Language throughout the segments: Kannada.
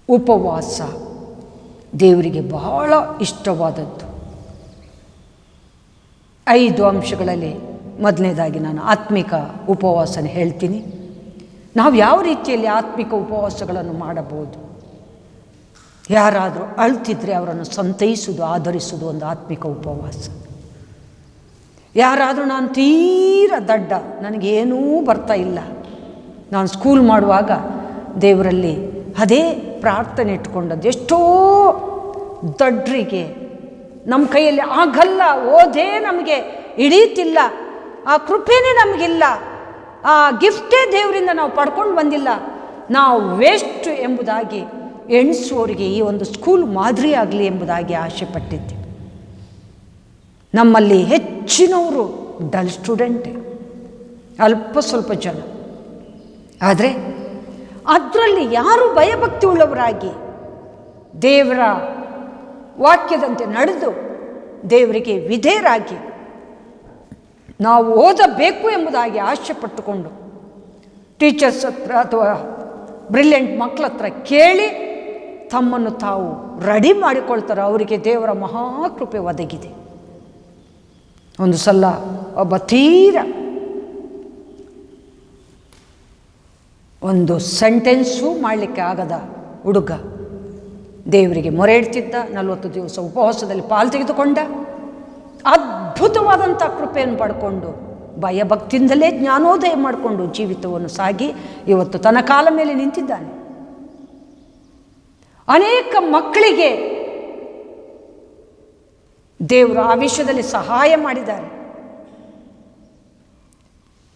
ಉಪವಾಸ ದೇವರಿಗೆ ಬಹಳ ಇಷ್ಟವಾದದ್ದು. 5 ಅಂಶಗಳಲ್ಲಿ ಮೊದಲನೇದಾಗಿ ನಾನು ಆತ್ಮಿಕ ಉಪವಾಸನ ಹೇಳ್ತೀನಿ. ನಾವು ಯಾವ ರೀತಿಯಲ್ಲಿ ಆತ್ಮಿಕ ಉಪವಾಸಗಳನ್ನು ಮಾಡಬಹುದು? ಯಾರಾದರೂ ಅಳ್ತಿದ್ರೆ ಅವರನ್ನು ಸಂತೈಸುವುದು, ಆಧರಿಸುವುದು ಒಂದು ಆತ್ಮಿಕ ಉಪವಾಸ. ಯಾರಾದರೂ ನಾನು ತೀರ ದಡ್ಡ, ನನಗೇನೂ ಬರ್ತಾ ಇಲ್ಲ, ನಾನು ಸ್ಕೂಲ್ ಮಾಡುವಾಗ ದೇವರಲ್ಲಿ ಅದೇ ಪ್ರಾರ್ಥನೆ ಇಟ್ಕೊಂಡದ್ದು. ಎಷ್ಟೋ ದಡ್ಡರಿಗೆ ನಮ್ಮ ಕೈಯಲ್ಲಿ ಆಗಲ್ಲ, ಓದೇ ನಮಗೆ ಹಿಡೀತಿಲ್ಲ, ಆ ಕೃಪೆನೇ ನಮಗಿಲ್ಲ, ಆ ಗಿಫ್ಟೇ ದೇವರಿಂದ ನಾವು ಪಡ್ಕೊಂಡು ಬಂದಿಲ್ಲ, ನಾವು ವೇಸ್ಟ್ ಎಂಬುದಾಗಿ ಎಣಿಸುವವರಿಗೆ ಈ ಒಂದು ಸ್ಕೂಲ್ ಮಾದರಿ ಆಗಲಿ ಎಂಬುದಾಗಿ ಆಸೆ ಪಟ್ಟಿದ್ದೆ. ನಮ್ಮಲ್ಲಿ ಹೆಚ್ಚಿನವರು ಡಲ್ ಸ್ಟೂಡೆಂಟೇ, ಅಲ್ಪ ಸ್ವಲ್ಪ ಜನ. ಆದರೆ ಅದರಲ್ಲಿ ಯಾರು ಭಯಭಕ್ತಿ ಉಳ್ಳವರಾಗಿ ದೇವರ ವಾಕ್ಯದಂತೆ ನಡೆದು ದೇವರಿಗೆ ವಿಧೇಯರಾಗಿ ನಾವು ಓದಬೇಕು ಎಂಬುದಾಗಿ ಆಸೆ ಪಟ್ಟುಕೊಂಡು ಟೀಚರ್ಸ್ ಹತ್ರ ಅಥವಾ ಬ್ರಿಲಿಯಂಟ್ ಮಕ್ಕಳ ಹತ್ರ ಕೇಳಿ ತಮ್ಮನ್ನು ತಾವು ರೆಡಿ ಮಾಡಿಕೊಳ್ತಾರೆ, ಅವರಿಗೆ ದೇವರ ಮಹಾಕೃಪೆ ಒದಗಿದೆ. ಒಂದು ಸಲ ಒಬ್ಬ ತೀರ ಒಂದು ಸೆಂಟೆನ್ಸು ಮಾಡಲಿಕ್ಕೆ ಆಗದ ಹುಡುಗ ದೇವರಿಗೆ ಮೊರೆ ಇಡ್ತಿದ್ದ. 40 ದಿವಸ ಉಪವಾಸದಲ್ಲಿ ಪಾಲು ತೆಗೆದುಕೊಂಡ. ಅದ್ಭುತವಾದಂಥ ಕೃಪೆಯನ್ನು ಪಡ್ಕೊಂಡು ಭಯಭಕ್ತಿಯಿಂದಲೇ ಜ್ಞಾನೋದಯ ಮಾಡಿಕೊಂಡು ಜೀವಿತವನ್ನು ಸಾಗಿ ಇವತ್ತು ತನ್ನ ಕಾಲ ಮೇಲೆ ನಿಂತಿದ್ದಾನೆ. ಅನೇಕ ಮಕ್ಕಳಿಗೆ ದೇವರು ಆ ವಿಷಯದಲ್ಲಿ ಸಹಾಯ ಮಾಡಿದ್ದಾರೆ.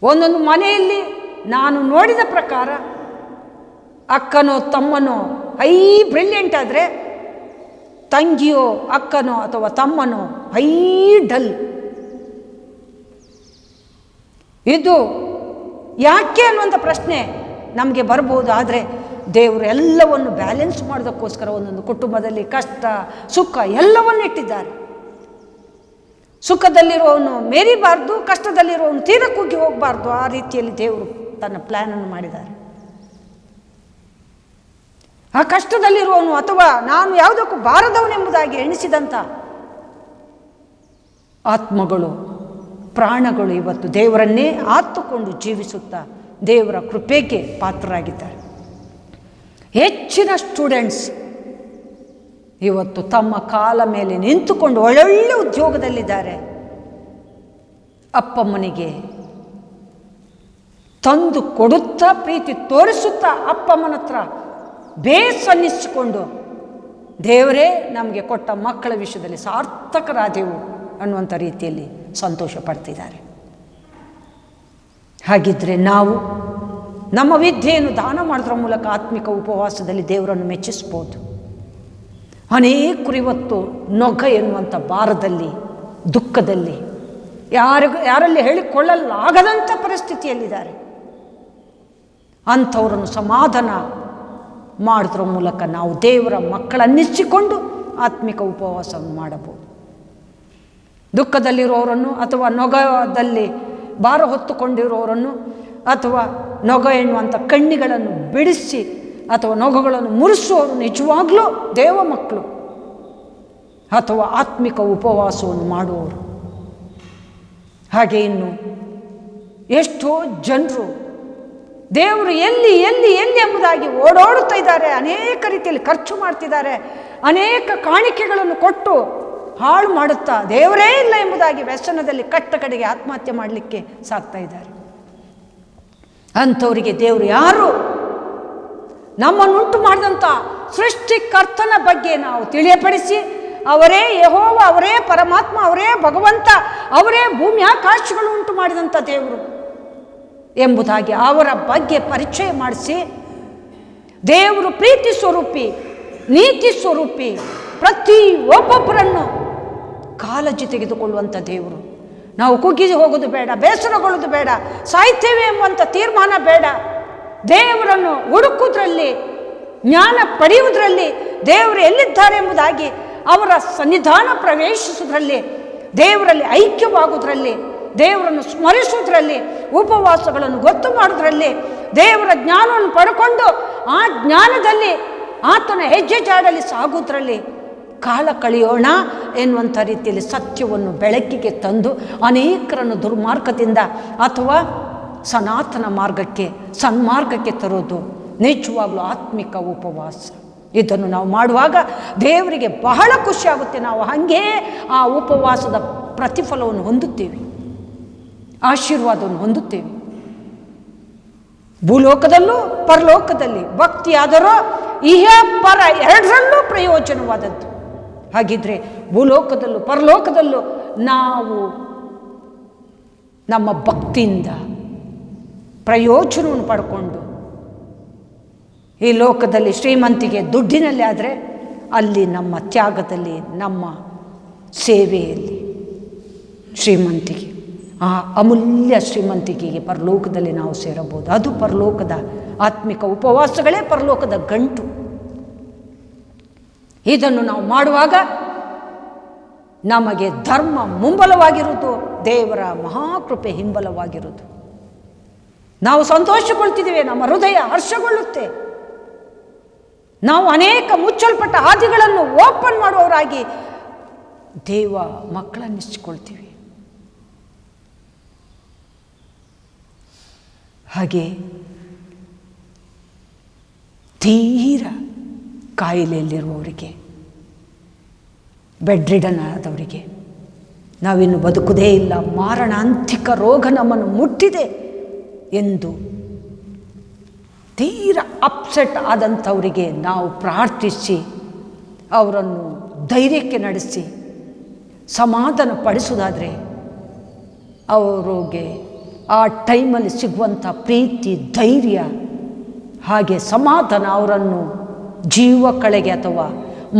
ಒಂದೊಂದು ಮನೆಯಲ್ಲಿ ನಾನು ನೋಡಿದ ಪ್ರಕಾರ ಅಕ್ಕನೋ ತಮ್ಮನೋ ಬ್ರಿಲಿಯಂಟ್ ಆದರೆ ತಂಗಿಯೋ ಅಕ್ಕನೋ ಅಥವಾ ತಮ್ಮನೋ ಡಲ್. ಇದು ಯಾಕೆ ಅನ್ನುವಂಥ ಪ್ರಶ್ನೆ ನಮಗೆ ಬರ್ಬೋದು. ಆದರೆ ದೇವರು ಎಲ್ಲವನ್ನು ಬ್ಯಾಲೆನ್ಸ್ ಮಾಡೋದಕ್ಕೋಸ್ಕರ ಒಂದೊಂದು ಕುಟುಂಬದಲ್ಲಿ ಕಷ್ಟ ಸುಖ ಎಲ್ಲವನ್ನು ಇಟ್ಟಿದ್ದಾರೆ. ಸುಖದಲ್ಲಿರೋವನು ಮೇರಿಬಾರ್ದು, ಕಷ್ಟದಲ್ಲಿರೋವನು ತೀರ ಕುಗ್ಗಿ ಹೋಗಬಾರ್ದು. ಆ ರೀತಿಯಲ್ಲಿ ದೇವರು ತನ್ನ ಪ್ಲ್ಯಾನನ್ನು ಮಾಡಿದ್ದಾರೆ. ಆ ಕಷ್ಟದಲ್ಲಿರುವವನು ಅಥವಾ ನಾನು ಯಾವುದಕ್ಕೂ ಬಾರದವನೆಂಬುದಾಗಿ ಎಣಿಸಿದಂಥ ಆತ್ಮಗಳು, ಪ್ರಾಣಗಳು ಇವತ್ತು ದೇವರನ್ನೇ ಆತುಕೊಂಡು ಜೀವಿಸುತ್ತಾ ದೇವರ ಕೃಪೆಗೆ ಪಾತ್ರರಾಗಿದ್ದಾರೆ. ಹೆಚ್ಚಿನ ಸ್ಟೂಡೆಂಟ್ಸ್ ಇವತ್ತು ತಮ್ಮ ಕಾಲ ಮೇಲೆ ನಿಂತುಕೊಂಡು ಒಳ್ಳೊಳ್ಳೆ ಉದ್ಯೋಗದಲ್ಲಿದ್ದಾರೆ. ಅಪ್ಪಮ್ಮನಿಗೆ ತಂದು ಕೊಡುತ್ತಾ ಪ್ರೀತಿ ತೋರಿಸುತ್ತಾ ಅಪ್ಪಮ್ಮನ ಹತ್ರ ಬೇಸನ್ನಿಸಿಕೊಂಡು ದೇವರೇ ನಮಗೆ ಕೊಟ್ಟ ಮಕ್ಕಳ ವಿಷಯದಲ್ಲಿ ಸಾರ್ಥಕರಾದೆವು ಅನ್ನುವಂಥ ರೀತಿಯಲ್ಲಿ ಸಂತೋಷ ಪಡ್ತಿದ್ದಾರೆ. ಹಾಗಿದ್ದರೆ ನಾವು ನಮ್ಮ ವಿದ್ಯೆಯನ್ನು ದಾನ ಮಾಡೋದ್ರ ಮೂಲಕ ಆತ್ಮಿಕ ಉಪವಾಸದಲ್ಲಿ ದೇವರನ್ನು ಮೆಚ್ಚಿಸ್ಬೋದು. ಅನೇಕರು ಇವತ್ತು ನೊಗ ಎನ್ನುವಂಥ ಭಾರದಲ್ಲಿ, ದುಃಖದಲ್ಲಿ, ಯಾರಲ್ಲಿ ಹೇಳಿಕೊಳ್ಳಲಾಗದಂಥ ಪರಿಸ್ಥಿತಿಯಲ್ಲಿದ್ದಾರೆ. ಅಂಥವರನ್ನು ಸಮಾಧಾನ ಮಾಡೋದ್ರ ಮೂಲಕ ನಾವು ದೇವರ ಮಕ್ಕಳನ್ನಿಸಿಕೊಂಡು ಆತ್ಮಿಕ ಉಪವಾಸವನ್ನು ಮಾಡಬಹುದು. ದುಃಖದಲ್ಲಿರೋರನ್ನು ಅಥವಾ ನೊಗದಲ್ಲಿ ಭಾರ ಹೊತ್ತುಕೊಂಡಿರೋರನ್ನು ಅಥವಾ ನೊಗ ಎನ್ನುವಂಥ ಕಣ್ಣಿಗಳನ್ನು ಬಿಡಿಸಿ ಅಥವಾ ನೊಗಗಳನ್ನು ಮುರಿಸುವವರು ನಿಜವಾಗ್ಲೂ ದೇವ ಮಕ್ಕಳು ಅಥವಾ ಆತ್ಮಿಕ ಉಪವಾಸವನ್ನು ಮಾಡುವವರು. ಹಾಗೆ ಇನ್ನು ಎಷ್ಟೋ ಜನರು ದೇವರು ಎಲ್ಲಿ ಎಲ್ಲಿ ಎಲ್ಲಿ ಎಂಬುದಾಗಿ ಓಡೋಡುತ್ತಾ ಇದ್ದಾರೆ. ಅನೇಕ ರೀತಿಯಲ್ಲಿ ಖರ್ಚು ಮಾಡ್ತಿದ್ದಾರೆ. ಅನೇಕ ಕಾಣಿಕೆಗಳನ್ನು ಕೊಟ್ಟು ಹಾಳು ಮಾಡುತ್ತಾ ದೇವರೇ ಇಲ್ಲ ಎಂಬುದಾಗಿ ವ್ಯಸನದಲ್ಲಿ ಕಟ್ಟ ಕಡೆಗೆ ಆತ್ಮಹತ್ಯೆ ಮಾಡಲಿಕ್ಕೆ ಸಾಕ್ತಾ ಇದ್ದಾರೆ. ಅಂಥವರಿಗೆ ದೇವರು ಯಾರು? ನಮ್ಮನ್ನುಂಟು ಮಾಡಿದಂಥ ಸೃಷ್ಟಿಕರ್ತನ ಬಗ್ಗೆ ನಾವು ತಿಳಿಯಪಡಿಸಿ ಅವರೇ ಯೆಹೋವ, ಅವರೇ ಪರಮಾತ್ಮ, ಅವರೇ ಭಗವಂತ, ಅವರೇ ಭೂಮಿ ಆಕಾಶಗಳು ಉಂಟು ಮಾಡಿದಂಥ ದೇವರು ಎಂಬುದಾಗಿ ಅವರ ಬಗ್ಗೆ ಪರಿಚಯ ಮಾಡಿಸಿ ದೇವರು ಪ್ರೀತಿ ಸ್ವರೂಪಿ, ನೀತಿ ಸ್ವರೂಪಿ, ಪ್ರತಿ ಒಬ್ಬೊಬ್ಬರನ್ನು ಕಾಳಜಿ ತೆಗೆದುಕೊಳ್ಳುವಂಥ ದೇವರು. ನಾವು ಕುಗ್ಗಿ ಹೋಗೋದು ಬೇಡ, ಬೇಸರಗೊಳ್ಳೋದು ಬೇಡ, ಸಾಯ್ತೇವೆ ಎಂಬುವಂಥ ತೀರ್ಮಾನ ಬೇಡ. ದೇವರನ್ನು ಹುಡುಕುವುದರಲ್ಲಿ, ಜ್ಞಾನ ಪಡೆಯುವುದರಲ್ಲಿ, ದೇವರು ಎಲ್ಲಿದ್ದಾರೆ ಎಂಬುದಾಗಿ ಅವರ ಸನ್ನಿಧಾನ ಪ್ರವೇಶಿಸುವುದರಲ್ಲಿ, ದೇವರಲ್ಲಿ ಐಕ್ಯವಾಗುವುದರಲ್ಲಿ, ದೇವರನ್ನು ಸ್ಮರಿಸುವುದರಲ್ಲಿ, ಉಪವಾಸಗಳನ್ನು ಗೊತ್ತು ಮಾಡುವುದರಲ್ಲಿ, ದೇವರ ಜ್ಞಾನವನ್ನು ಪಡ್ಕೊಂಡು ಆ ಜ್ಞಾನದಲ್ಲಿ ಆತನ ಹೆಜ್ಜೆ ಜಾಡಲ್ಲಿ ಸಾಗುವುದರಲ್ಲಿ ಕಾಲ ಕಳೆಯೋಣ ಎನ್ನುವಂಥ ರೀತಿಯಲ್ಲಿ ಸತ್ಯವನ್ನು ಬೆಳಕಿಗೆ ತಂದು ಅನೇಕರನ್ನು ದುರ್ಮಾರ್ಗದಿಂದ ಅಥವಾ ಸನಾತನ ಮಾರ್ಗಕ್ಕೆ ಸನ್ಮಾರ್ಗಕ್ಕೆ ತರೋದು ನಿಜವಾಗ್ಲೂ ಆತ್ಮಿಕ ಉಪವಾಸ. ಇದನ್ನು ನಾವು ಮಾಡುವಾಗ ದೇವರಿಗೆ ಬಹಳ ಖುಷಿಯಾಗುತ್ತೆ. ನಾವು ಹಾಗೇ ಆ ಉಪವಾಸದ ಪ್ರತಿಫಲವನ್ನು ಹೊಂದುತ್ತೇವೆ, ಆಶೀರ್ವಾದವನ್ನು ಹೊಂದುತ್ತೇವೆ. ಭೂಲೋಕದಲ್ಲೂ ಪರಲೋಕದಲ್ಲಿ ಭಕ್ತಿಯಾದರೂ ಇಹ ಪರ ಎರಡರಲ್ಲೂ ಪ್ರಯೋಜನವಾದದ್ದು. ಹಾಗಿದ್ರೆ ಭೂಲೋಕದಲ್ಲೂ ಪರಲೋಕದಲ್ಲೂ ನಾವು ನಮ್ಮ ಭಕ್ತಿಯಿಂದ ಪ್ರಯೋಜನವನ್ನು ಪಡ್ಕೊಂಡು, ಈ ಲೋಕದಲ್ಲಿ ಶ್ರೀಮಂತಿಗೆ ದುಡ್ಡಿನಲ್ಲಿ ಆದರೆ ಅಲ್ಲಿ ನಮ್ಮ ತ್ಯಾಗದಲ್ಲಿ, ನಮ್ಮ ಸೇವೆಯಲ್ಲಿ ಶ್ರೀಮಂತಿಗೆ, ಆ ಅಮೂಲ್ಯ ಶ್ರೀಮಂತಿಕೆಗೆ ಪರಲೋಕದಲ್ಲಿ ನಾವು ಸೇರಬಹುದು. ಅದು ಪರಲೋಕದ ಆತ್ಮಿಕ ಉಪವಾಸಗಳೇ ಪರಲೋಕದ ಗಂಟು. ಇದನ್ನು ನಾವು ಮಾಡುವಾಗ ನಮಗೆ ಧರ್ಮ ಮುಂಬಲವಾಗಿರುವುದು, ದೇವರ ಮಹಾಕೃಪೆ ಹಿಂಬಲವಾಗಿರುವುದು. ನಾವು ಸಂತೋಷಗೊಳ್ತಿದ್ದೇವೆ, ನಮ್ಮ ಹೃದಯ ಹರ್ಷಗೊಳ್ಳುತ್ತೆ. ನಾವು ಅನೇಕ ಮುಚ್ಚಲ್ಪಟ್ಟ ಹಾದಿಗಳನ್ನು ಓಪನ್ ಮಾಡುವವರಾಗಿ ದೇವ ಮಕ್ಕಳನ್ನಿಸಿಕೊಳ್ತೀವಿ. ಹಾಗೆ ತೀರ ಕಾಯಿಲೆಯಲ್ಲಿರುವವರಿಗೆ, ಬೆಡ್ ರಿಡನ್ ಆದವರಿಗೆ, ನಾವಿನ್ನು ಬದುಕುವುದೇ ಇಲ್ಲ, ಮಾರಣಾಂತಿಕ ರೋಗ ನಮ್ಮನ್ನು ಮುಟ್ಟಿದೆ ಎಂದು ತೀರ ಅಪ್ಸೆಟ್ ಆದಂಥವರಿಗೆ ನಾವು ಪ್ರಾರ್ಥಿಸಿ ಅವರನ್ನು ಧೈರ್ಯಕ್ಕೆ ನಡೆಸಿ ಸಮಾಧಾನ ಪಡಿಸೋದಾದರೆ ಅವರಿಗೆ ಆ ಟೈಮಲ್ಲಿ ಸಿಗುವಂಥ ಪ್ರೀತಿ, ಧೈರ್ಯ, ಹಾಗೆ ಸಮಾಧಾನ ಅವರನ್ನು ಜೀವ ಕಳೆಗೆ ಅಥವಾ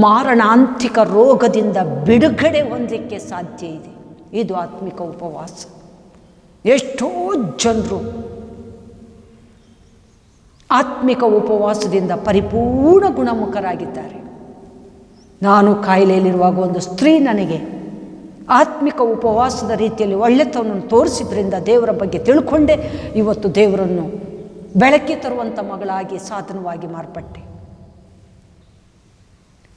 ಮಾರಣಾಂತಿಕ ರೋಗದಿಂದ ಬಿಡುಗಡೆ ಹೊಂದಲಿಕ್ಕೆ ಸಾಧ್ಯ ಇದೆ. ಇದು ಆತ್ಮಿಕ ಉಪವಾಸ. ಎಷ್ಟೋ ಜನರು ಆತ್ಮಿಕ ಉಪವಾಸದಿಂದ ಪರಿಪೂರ್ಣ ಗುಣಮುಖರಾಗಿದ್ದಾರೆ. ನಾನು ಕಾಯಿಲೆಯಲ್ಲಿರುವಾಗ ಒಂದು ಸ್ತ್ರೀ ನನಗೆ ಆತ್ಮಿಕ ಉಪವಾಸದ ರೀತಿಯಲ್ಲಿ ಒಳ್ಳೆತನವನ್ನು ತೋರಿಸಿದ್ರಿಂದ ದೇವರ ಬಗ್ಗೆ ತಿಳ್ಕೊಂಡೆ ಇವತ್ತು ದೇವರನ್ನು ಬೆಳಕಿ ತರುವಂಥ ಮಗಳಾಗಿ, ಸಾಧನವಾಗಿ ಮಾರ್ಪಟ್ಟೆ.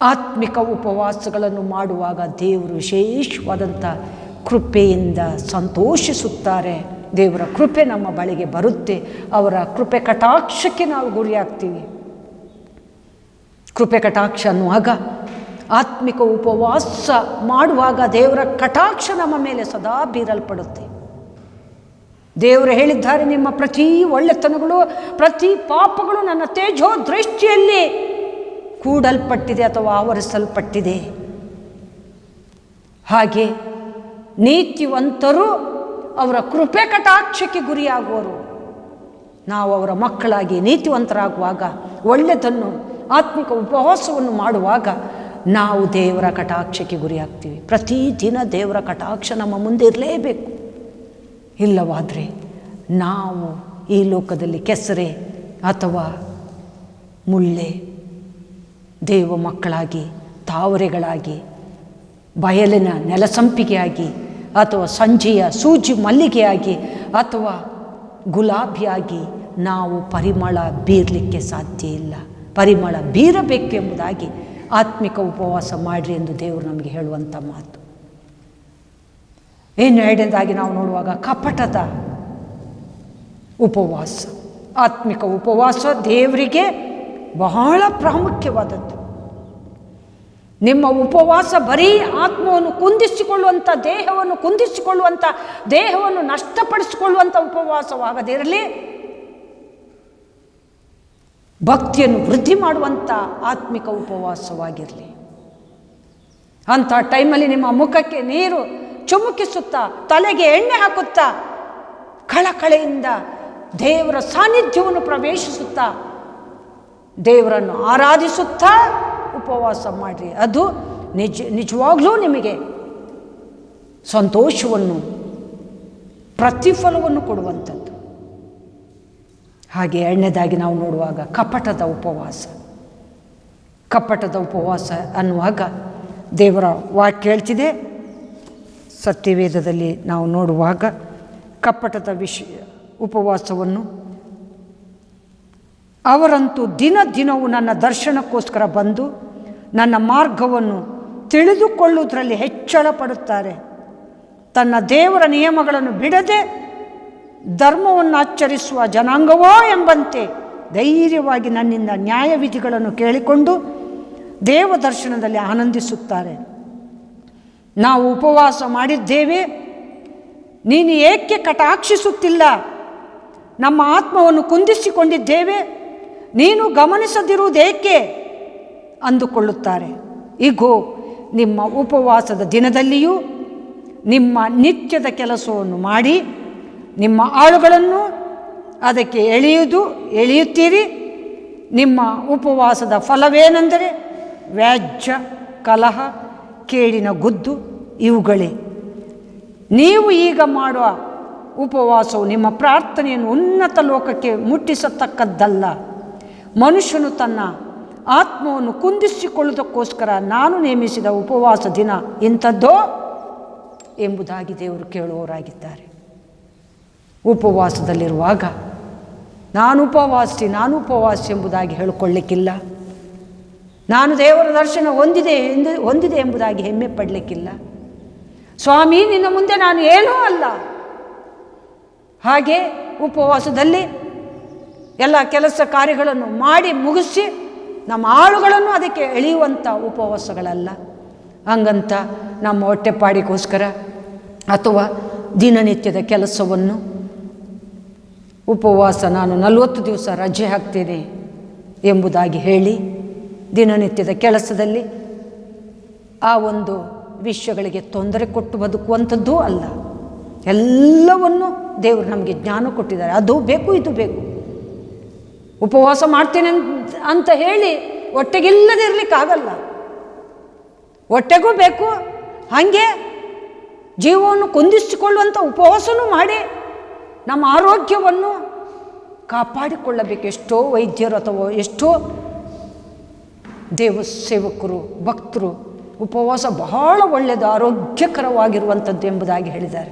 ಆತ್ಮಿಕ ಉಪವಾಸಗಳನ್ನು ಮಾಡುವಾಗ ದೇವರು ವಿಶೇಷವಾದಂಥ ಕೃಪೆಯಿಂದ ಸಂತೋಷಿಸುತ್ತಾರೆ. ದೇವರ ಕೃಪೆ ನಮ್ಮ ಬಳಿಗೆ ಬರುತ್ತೆ. ಅವರ ಕೃಪೆ ಕಟಾಕ್ಷಕ್ಕೆ ನಾವು ಗುರಿಯಾಗ್ತೀವಿ. ಕೃಪೆ ಕಟಾಕ್ಷ ಅನ್ನುವಾಗ, ಆತ್ಮಿಕ ಉಪವಾಸ ಮಾಡುವಾಗ ದೇವರ ಕಟಾಕ್ಷ ನಮ್ಮ ಮೇಲೆ ಸದಾ ಬೀರಲ್ಪಡುತ್ತೆ. ದೇವರು ಹೇಳಿದ್ದಾರೆ, ನಿಮ್ಮ ಪ್ರತಿ ಒಳ್ಳೆತನಗಳು, ಪ್ರತಿ ಪಾಪಗಳು ನನ್ನ ತೇಜೋ ದೃಷ್ಟಿಯಲ್ಲಿ ಕೂಡಲ್ಪಟ್ಟಿದೆ ಅಥವಾ ಆವರಿಸಲ್ಪಟ್ಟಿದೆ. ಹಾಗೆ ನೀತಿವಂತರು ಅವರ ಕೃಪೆ ಕಟಾಕ್ಷಕ್ಕೆ ಗುರಿಯಾಗುವರು. ನಾವು ಅವರ ಮಕ್ಕಳಾಗಿ ನೀತಿವಂತರಾಗುವಾಗ, ಒಳ್ಳೆಯದನ್ನು ಆತ್ಮಿಕ ಉಪವಾಸವನ್ನು ಮಾಡುವಾಗ ನಾವು ದೇವರ ಕಟಾಕ್ಷಕ್ಕೆ ಗುರಿಯಾಗ್ತೀವಿ. ಪ್ರತಿದಿನ ದೇವರ ಕಟಾಕ್ಷ ನಮ್ಮ ಮುಂದೆ ಇರಲೇಬೇಕು. ಇಲ್ಲವಾದರೆ ನಾವು ಈ ಲೋಕದಲ್ಲಿ ಕೆಸರೆ ಅಥವಾ ಮುಳ್ಳೆ, ದೇವ ಮಕ್ಕಳಾಗಿ, ತಾವರೆಗಳಾಗಿ, ಬಯಲಿನ ನೆಲಸಂಪಿಗೆಯಾಗಿ, ಅಥವಾ ಸಂಜೆಯ ಸೂಜಿ ಮಲ್ಲಿಗೆಯಾಗಿ, ಅಥವಾ ಗುಲಾಬಿಯಾಗಿ ನಾವು ಪರಿಮಳ ಬೀರಲಿಕ್ಕೆ ಸಾಧ್ಯ ಇಲ್ಲ. ಪರಿಮಳ ಬೀರಬೇಕೆಂಬುದಾಗಿ ಆತ್ಮಿಕ ಉಪವಾಸ ಮಾಡಿರಿ ಎಂದು ದೇವರು ನಮಗೆ ಹೇಳುವಂಥ ಮಾತು. ಇನ್ನು ಎರಡನೇದಾಗಿ ನಾವು ನೋಡುವಾಗ ಕಪಟದ ಉಪವಾಸ. ಆತ್ಮಿಕ ಉಪವಾಸ ದೇವರಿಗೆ ಬಹಳ ಪ್ರಾಮುಖ್ಯವಾದದ್ದು. ನಿಮ್ಮ ಉಪವಾಸ ಬರೀ ಆತ್ಮವನ್ನು ಕುಂದಿಸಿಕೊಳ್ಳುವಂಥ, ದೇಹವನ್ನು ಕುಂದಿಸಿಕೊಳ್ಳುವಂಥ, ದೇಹವನ್ನು ನಷ್ಟಪಡಿಸಿಕೊಳ್ಳುವಂಥ ಉಪವಾಸವಾಗದಿರಲಿ, ಭಕ್ತಿಯನ್ನು ವೃದ್ಧಿ ಮಾಡುವಂಥ ಆತ್ಮಿಕ ಉಪವಾಸವಾಗಿರಲಿ. ಅಂಥ ಟೈಮಲ್ಲಿ ನಿಮ್ಮ ಮುಖಕ್ಕೆ ನೀರು ಚುಮುಕಿಸುತ್ತಾ, ತಲೆಗೆ ಎಣ್ಣೆ ಹಾಕುತ್ತಾ, ಕಳಕಳೆಯಿಂದ ದೇವರ ಸಾನ್ನಿಧ್ಯವನ್ನು ಪ್ರವೇಶಿಸುತ್ತಾ, ದೇವರನ್ನು ಆರಾಧಿಸುತ್ತಾ ಉಪವಾಸ ಮಾಡಿರಿ. ಅದು ನಿಜವಾಗ್ಲೂ ನಿಮಗೆ ಸಂತೋಷವನ್ನು, ಪ್ರತಿಫಲವನ್ನು ಕೊಡುವಂಥದ್ದು. ಹಾಗೆ ಎರಡನೇದಾಗಿ ನಾವು ನೋಡುವಾಗ ಕಪಟದ ಉಪವಾಸ. ಕಪಟದ ಉಪವಾಸ ಅನ್ನುವಾಗ ದೇವರ ವಾಕ್ಯ ಹೇಳ್ತಿದೆ, ಸತ್ಯವೇದದಲ್ಲಿ ನಾವು ನೋಡುವಾಗ ಕಪಟದ ಉಪವಾಸವನ್ನು ಅವರಂತೂ ದಿನ ದಿನವೂ ನನ್ನ ದರ್ಶನಕ್ಕೋಸ್ಕರ ಬಂದು ನನ್ನ ಮಾರ್ಗವನ್ನು ತಿಳಿದುಕೊಳ್ಳುವುದರಲ್ಲಿ ಹೆಚ್ಚಳ ಪಡುತ್ತಾರೆ. ತನ್ನ ದೇವರ ನಿಯಮಗಳನ್ನು ಬಿಡದೆ ಧರ್ಮವನ್ನು ಆಚರಿಸುವ ಜನಾಂಗವೋ ಎಂಬಂತೆ ಧೈರ್ಯವಾಗಿ ನನ್ನಿಂದ ನ್ಯಾಯವಿಧಿಗಳನ್ನು ಕೇಳಿಕೊಂಡು ದೇವ ದರ್ಶನದಲ್ಲಿ ಆನಂದಿಸುತ್ತಾರೆ. ನಾವು ಉಪವಾಸ ಮಾಡಿದ್ದೇವೆ, ನೀನು ಏಕೆ ಕಟಾಕ್ಷಿಸುತ್ತಿಲ್ಲ? ನಮ್ಮ ಆತ್ಮವನ್ನು ಕುಂದಿಸಿಕೊಂಡಿದ್ದೇವೆ, ನೀನು ಗಮನಿಸದಿರುವುದೇಕೆ ಅಂದುಕೊಳ್ಳುತ್ತಾರೆ. ಇಗೋ, ನಿಮ್ಮ ಉಪವಾಸದ ದಿನದಲ್ಲಿಯೂ ನಿಮ್ಮ ನಿತ್ಯದ ಕೆಲಸವನ್ನು ಮಾಡಿ ನಿಮ್ಮ ಆಳುಗಳನ್ನು ಅದಕ್ಕೆ ಎಳೆಯುತ್ತೀರಿ. ನಿಮ್ಮ ಉಪವಾಸದ ಫಲವೇನೆಂದರೆ ವ್ಯಾಜ್ಯ, ಕಲಹ, ಕೇಡಿನ ಗುದ್ದು ಇವುಗಳೇ. ನೀವು ಈಗ ಮಾಡುವ ಉಪವಾಸವು ನಿಮ್ಮ ಪ್ರಾರ್ಥನೆಯನ್ನು ಉನ್ನತ ಲೋಕಕ್ಕೆ ಮುಟ್ಟಿಸತಕ್ಕದ್ದಲ್ಲ. ಮನುಷ್ಯನು ತನ್ನ ಆತ್ಮವನ್ನು ಕುಂದಿಸಿಕೊಳ್ಳುವುದಕ್ಕೋಸ್ಕರ ನಾನು ನೇಮಿಸಿದ ಉಪವಾಸ ದಿನ ಇಂಥದ್ದೋ ಎಂಬುದಾಗಿ ದೇವರು ಕೇಳುವವರಾಗಿದ್ದಾರೆ. ಉಪವಾಸದಲ್ಲಿರುವಾಗ ನಾನು ಉಪವಾಸಿ ಎಂಬುದಾಗಿ ಹೇಳಿಕೊಳ್ಳಿಕ್ಕಿಲ್ಲ. ನಾನು ದೇವರ ದರ್ಶನ ಹೊಂದಿದೆ ಎಂಬುದಾಗಿ ಹೆಮ್ಮೆ ಪಡಲಿಕ್ಕಿಲ್ಲ. ಸ್ವಾಮಿ, ನಿನ್ನ ಮುಂದೆ ನಾನು ಏನೂ ಅಲ್ಲ. ಹಾಗೆ ಉಪವಾಸದಲ್ಲಿ ಎಲ್ಲ ಕೆಲಸ ಕಾರ್ಯಗಳನ್ನು ಮಾಡಿ ಮುಗಿಸಿ ನಮ್ಮ ಆಳುಗಳನ್ನು ಅದಕ್ಕೆ ಎಳೆಯುವಂಥ ಉಪವಾಸಗಳಲ್ಲ. ಹಂಗಂತ ನಮ್ಮ ಹೊಟ್ಟೆಪಾಡಿಗೋಸ್ಕರ ಅಥವಾ ದಿನನಿತ್ಯದ ಕೆಲಸವನ್ನು ಉಪವಾಸ ನಾನು 40 ದಿವಸ ರಜೆ ಹಾಕ್ತೇನೆ ಎಂಬುದಾಗಿ ಹೇಳಿ ದಿನನಿತ್ಯದ ಕೆಲಸದಲ್ಲಿ ಆ ಒಂದು ವಿಷಯಗಳಿಗೆ ತೊಂದರೆ ಕೊಟ್ಟು ಬದುಕುವಂಥದ್ದೂ ಅಲ್ಲ. ಎಲ್ಲವನ್ನು ದೇವರು ನಮಗೆ ಜ್ಞಾನ ಕೊಟ್ಟಿದ್ದಾರೆ. ಅದು ಬೇಕು, ಇದು ಬೇಕು. ಉಪವಾಸ ಮಾಡ್ತೇನೆ ಅಂತ ಹೇಳಿ ಹೊಟ್ಟೆಗಿಲ್ಲದೆ ಇರಲಿಕ್ಕಾಗಲ್ಲ. ಹೊಟ್ಟೆಗೂ ಬೇಕು. ಹಾಗೆ ಜೀವವನ್ನು ಕುಂದಿಸಿಕೊಳ್ಳುವಂಥ ಉಪವಾಸನೂ ಮಾಡಿ ನಮ್ಮ ಆರೋಗ್ಯವನ್ನು ಕಾಪಾಡಿಕೊಳ್ಳಬೇಕು. ಎಷ್ಟೋ ವೈದ್ಯರು ಅಥವಾ ಎಷ್ಟೋ ದೇವ ಸೇವಕರು, ಭಕ್ತರು ಉಪವಾಸ ಬಹಳ ಒಳ್ಳೆಯದು, ಆರೋಗ್ಯಕರವಾಗಿರುವಂಥದ್ದು ಎಂಬುದಾಗಿ ಹೇಳಿದ್ದಾರೆ.